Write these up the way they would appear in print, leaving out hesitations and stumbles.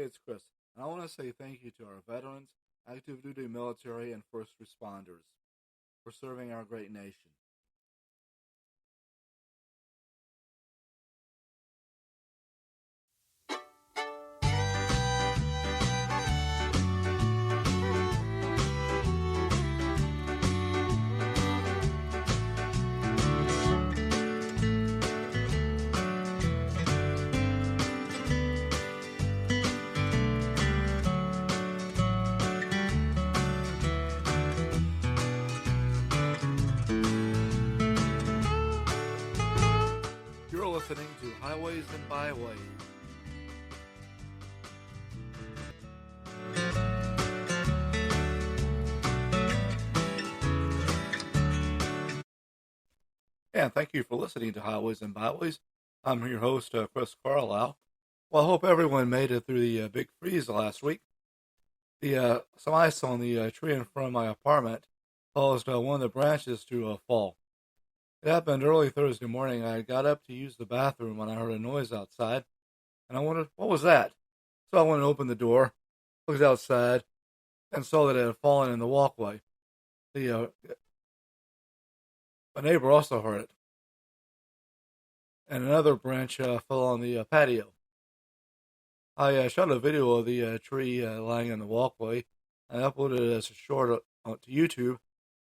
Hey, it's Chris, and I want to say thank you to our veterans, active duty military, and first responders for serving our great nation. You're listening to Highways and Byways. And thank you for listening to Highways and Byways. I'm your host, Chris Carlisle. Well, I hope everyone made it through the big freeze last week. Some ice on the tree in front of my apartment caused one of the branches to fall. It happened early Thursday morning. I got up to use the bathroom when I heard a noise outside, and I wondered, what was that? So I went and opened the door, looked outside, and saw that it had fallen in the walkway. A neighbor also heard it, and another branch fell on the patio. I shot a video of the tree lying in the walkway and uploaded it as a short to YouTube,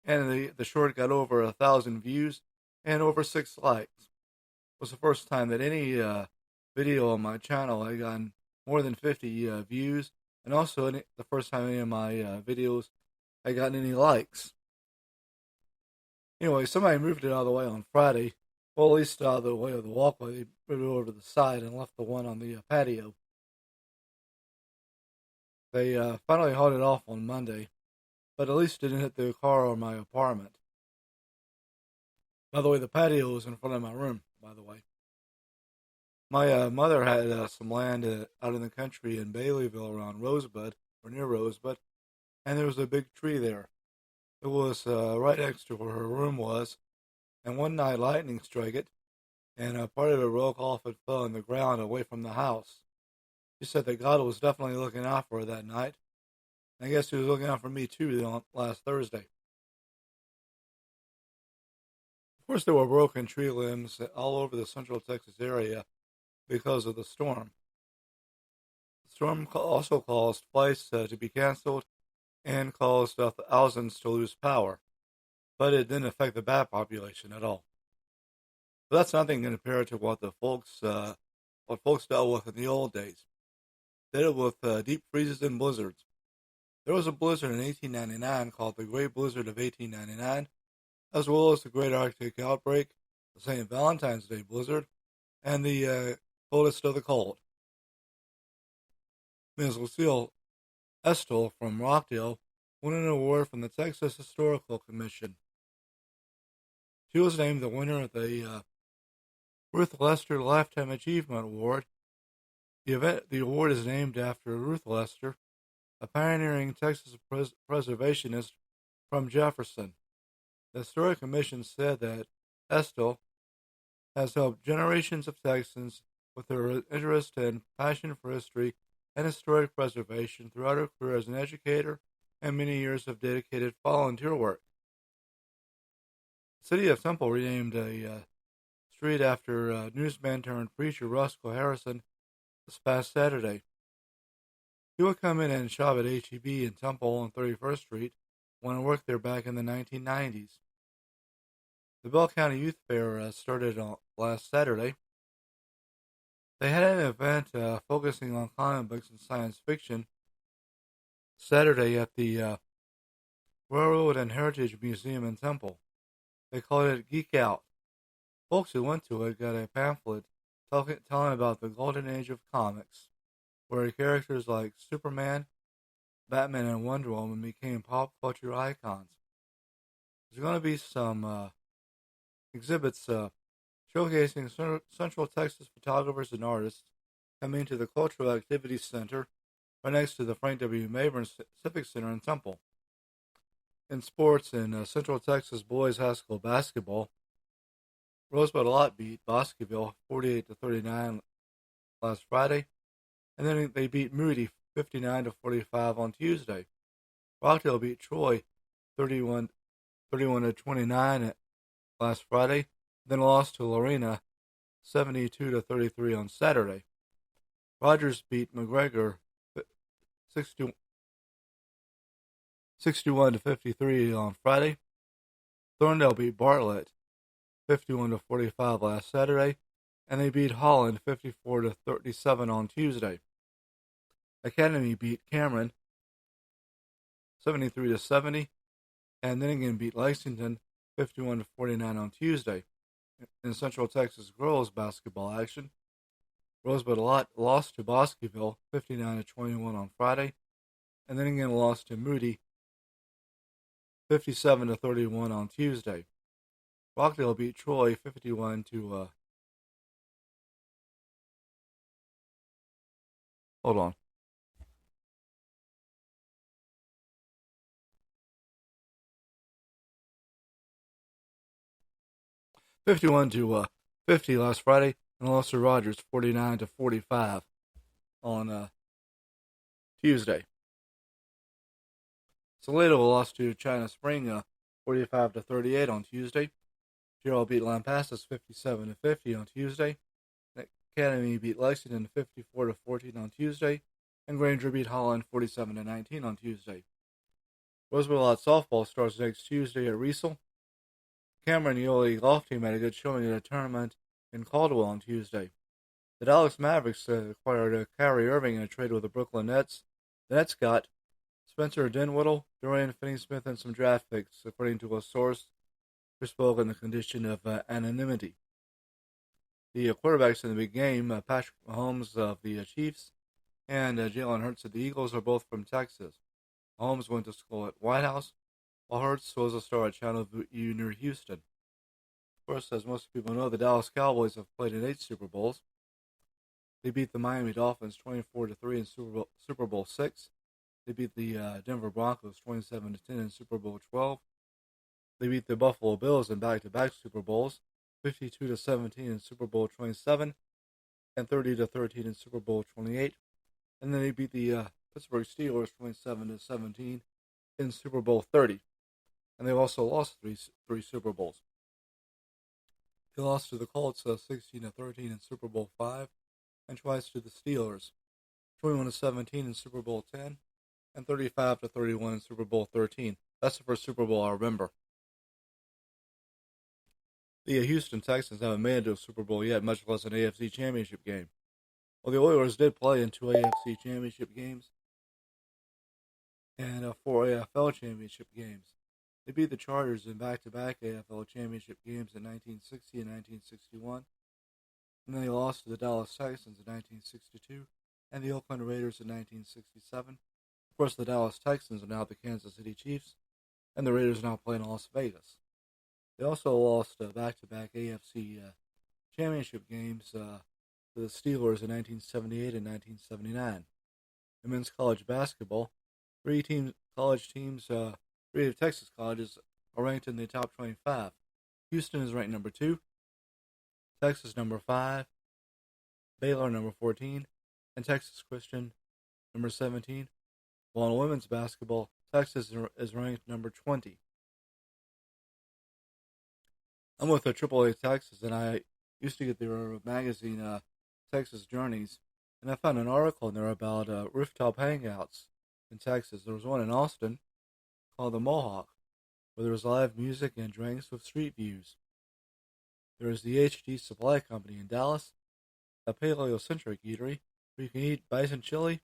and the short got over 1,000 views and over 6 likes. It was the first time that any video on my channel had gotten more than 50 views, and also the first time any of my videos had gotten any likes. Anyway, somebody moved it out of the way on Friday. Well, at least out of the way of the walkway. They moved it over to the side and left the one on the patio. They finally hauled it off on Monday, but at least it didn't hit the car or my apartment. By the way, the patio was in front of my room, by the way. My mother had some land out in the country in Baileyville around Rosebud, or near Rosebud, and there was a big tree there. It was right next to where her room was, and one night lightning struck it, and part of it broke off and fell on the ground away from the house. She said that God was definitely looking out for her that night. I guess he was looking out for me too last Thursday. Of course, there were broken tree limbs all over the Central Texas area because of the storm. The storm also caused flights to be canceled and caused thousands to lose power, but it didn't affect the bat population at all. But that's nothing compared to what folks dealt with in the old days. They dealt with deep freezes and blizzards. There was a blizzard in 1899 called the Great Blizzard of 1899, as well as the Great Arctic Outbreak, the St. Valentine's Day Blizzard, and the coldest of the cold. Ms. Lucille Estill from Rockdale won an award from the Texas Historical Commission. She was named the winner of the Ruth Lester Lifetime Achievement Award. The award is named after Ruth Lester, a pioneering Texas preservationist from Jefferson. The Historic Commission said that Estill has helped generations of Texans with her interest and passion for history and historic preservation throughout her career as an educator and many years of dedicated volunteer work. The city of Temple renamed a street after newsman turned preacher Roscoe Harrison this past Saturday. He would come in and shop at H-E-B in Temple on 31st Street when I worked there back in the 1990s. The Bell County Youth Fair started last Saturday. They had an event focusing on comic books and science fiction Saturday at the Railroad and Heritage Museum in Temple. They called it Geek Out. Folks who went to it got a pamphlet telling about the golden age of comics, where characters like Superman, Batman, and Wonder Woman became pop culture icons. There's going to be some exhibits showcasing Central Texas photographers and artists coming to the Cultural Activities Center right next to the Frank W. Mabern Civic Center in Temple. In sports, in Central Texas boys high school basketball, Rosebud Lot beat Bosqueville 48-39 last Friday. And then they beat Moody 59-45 on Tuesday. Rockdale beat Troy 31 31-29 last Friday, then lost to Lorena 72-33 on Saturday. Rogers beat McGregor 61-53 on Friday. Thorndale beat Bartlett 51-45 last Saturday, and they beat Holland 54-37 on Tuesday. Academy beat Cameron 73-70, and then again beat Lexington 51-49 on Tuesday. In Central Texas girls basketball action, Rosebud lost to Bosqueville 59-21 on Friday, and then again lost to Moody 57-31 on Tuesday. Rockdale beat Troy 51 to hold on. 51-50 last Friday, and lost to Rogers 49-45 on Tuesday. Salado lost to China Spring 45-38 on Tuesday. Gerald beat Lampasas 57-50 on Tuesday. Academy beat Lexington 54-14 on Tuesday, and Granger beat Holland 47-19 on Tuesday. Roosevelt softball starts next Tuesday at Riesel. Cameron Yoli golf team had a good showing at a tournament in Caldwell on Tuesday. The Dallas Mavericks acquired Kyrie Irving in a trade with the Brooklyn Nets. The Nets got Spencer Dinwiddie, Dorian Finney-Smith, and some draft picks, according to a source who spoke on the condition of anonymity. The quarterbacks in the big game, Patrick Mahomes of the Chiefs and Jalen Hurts of the Eagles, are both from Texas. Mahomes went to school at White House, while Hurts was a star at Channelview near Houston. Of course, as most people know, the Dallas Cowboys have played in 8 Super Bowls. They beat the Miami Dolphins 24-3 in Super Bowl 6. They beat the Denver Broncos 27-10 in Super Bowl 12. They beat the Buffalo Bills in back-to-back Super Bowls, 52-17 in Super Bowl 27 and 30-13 in Super Bowl 28. And then they beat the Pittsburgh Steelers 27-17 in Super Bowl 30. And they've also lost three Super Bowls. They lost to the Colts 16-13 in Super Bowl 5 and twice to the Steelers, 21-17 in Super Bowl 10 and 35-31 in Super Bowl 13. That's the first Super Bowl I remember. The Houston Texans haven't made it to a Super Bowl yet, much less an AFC Championship game. Well, the Oilers did play in 2 AFC Championship games and 4 AFL Championship games. They beat the Chargers in back-to-back AFL Championship games in 1960 and 1961. And then they lost to the Dallas Texans in 1962 and the Oakland Raiders in 1967. Of course, the Dallas Texans are now the Kansas City Chiefs, and the Raiders are now playing in Las Vegas. They also lost back-to-back AFC Championship games to the Steelers in 1978 and 1979. In men's college basketball, three of Texas colleges are ranked in the top 25. Houston is ranked number 2, Texas number 5, Baylor number 14, and Texas Christian number 17. While in women's basketball, Texas is ranked number 20. I'm with the AAA Texas, and I used to get their magazine, Texas Journeys, and I found an article in there about rooftop hangouts in Texas. There was one in Austin called the Mohawk, where there was live music and drinks with street views. There is the HD Supply Company in Dallas, a paleo-centric eatery where you can eat bison chili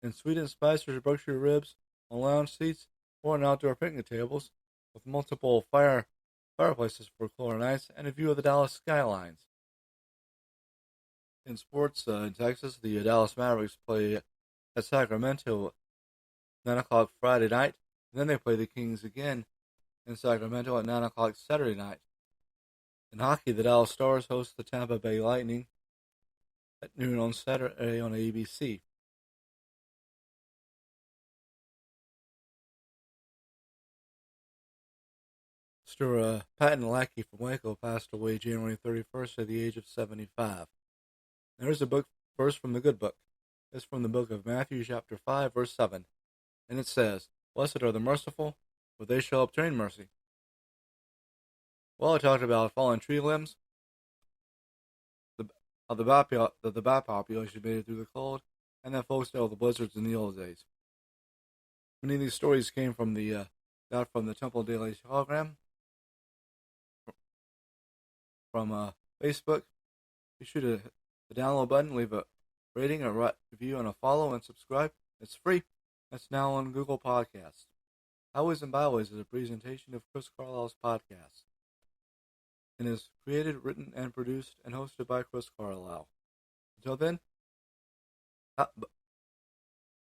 and sweet and spicy Berkshire ribs on lounge seats or on outdoor picnic tables with multiple fireplaces for cooler nights and a view of the Dallas skylines. In sports in Texas, the Dallas Mavericks play at Sacramento 9 o'clock Friday night, and then they play the Kings again in Sacramento at 9 o'clock Saturday night. In hockey, the Dallas Stars host the Tampa Bay Lightning at noon on Saturday on ABC. Mr. Patton Lackey from Waco passed away January 31st at the age of 75. There's a book first from the good book. is from the book of Matthew, chapter 5, verse 7, and it says, "Blessed are the merciful, for they shall obtain mercy." Well, I talked about fallen tree limbs, how the bat population made it through the cold, and that folks dealt with the blizzards in the old days. Many of these stories came from got from the Temple Daily Telegram, from Facebook. Be sure to hit the download button, leave a rating, a review, and a follow, and subscribe. It's free. It's now on Google Podcasts. Highways and Byways is a presentation of Chris Carlisle's podcast, and is created, written, and produced, and hosted by Chris Carlisle. Until then,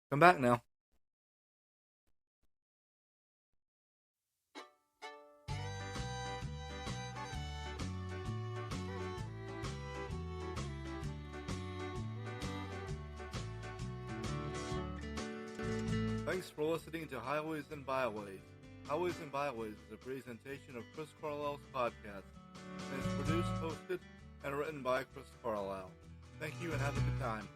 come back now. Thanks for listening to Highways and Byways. Highways and Byways is a presentation of Chris Carlisle's podcast, and is produced, hosted, and written by Chris Carlisle. Thank you and have a good time.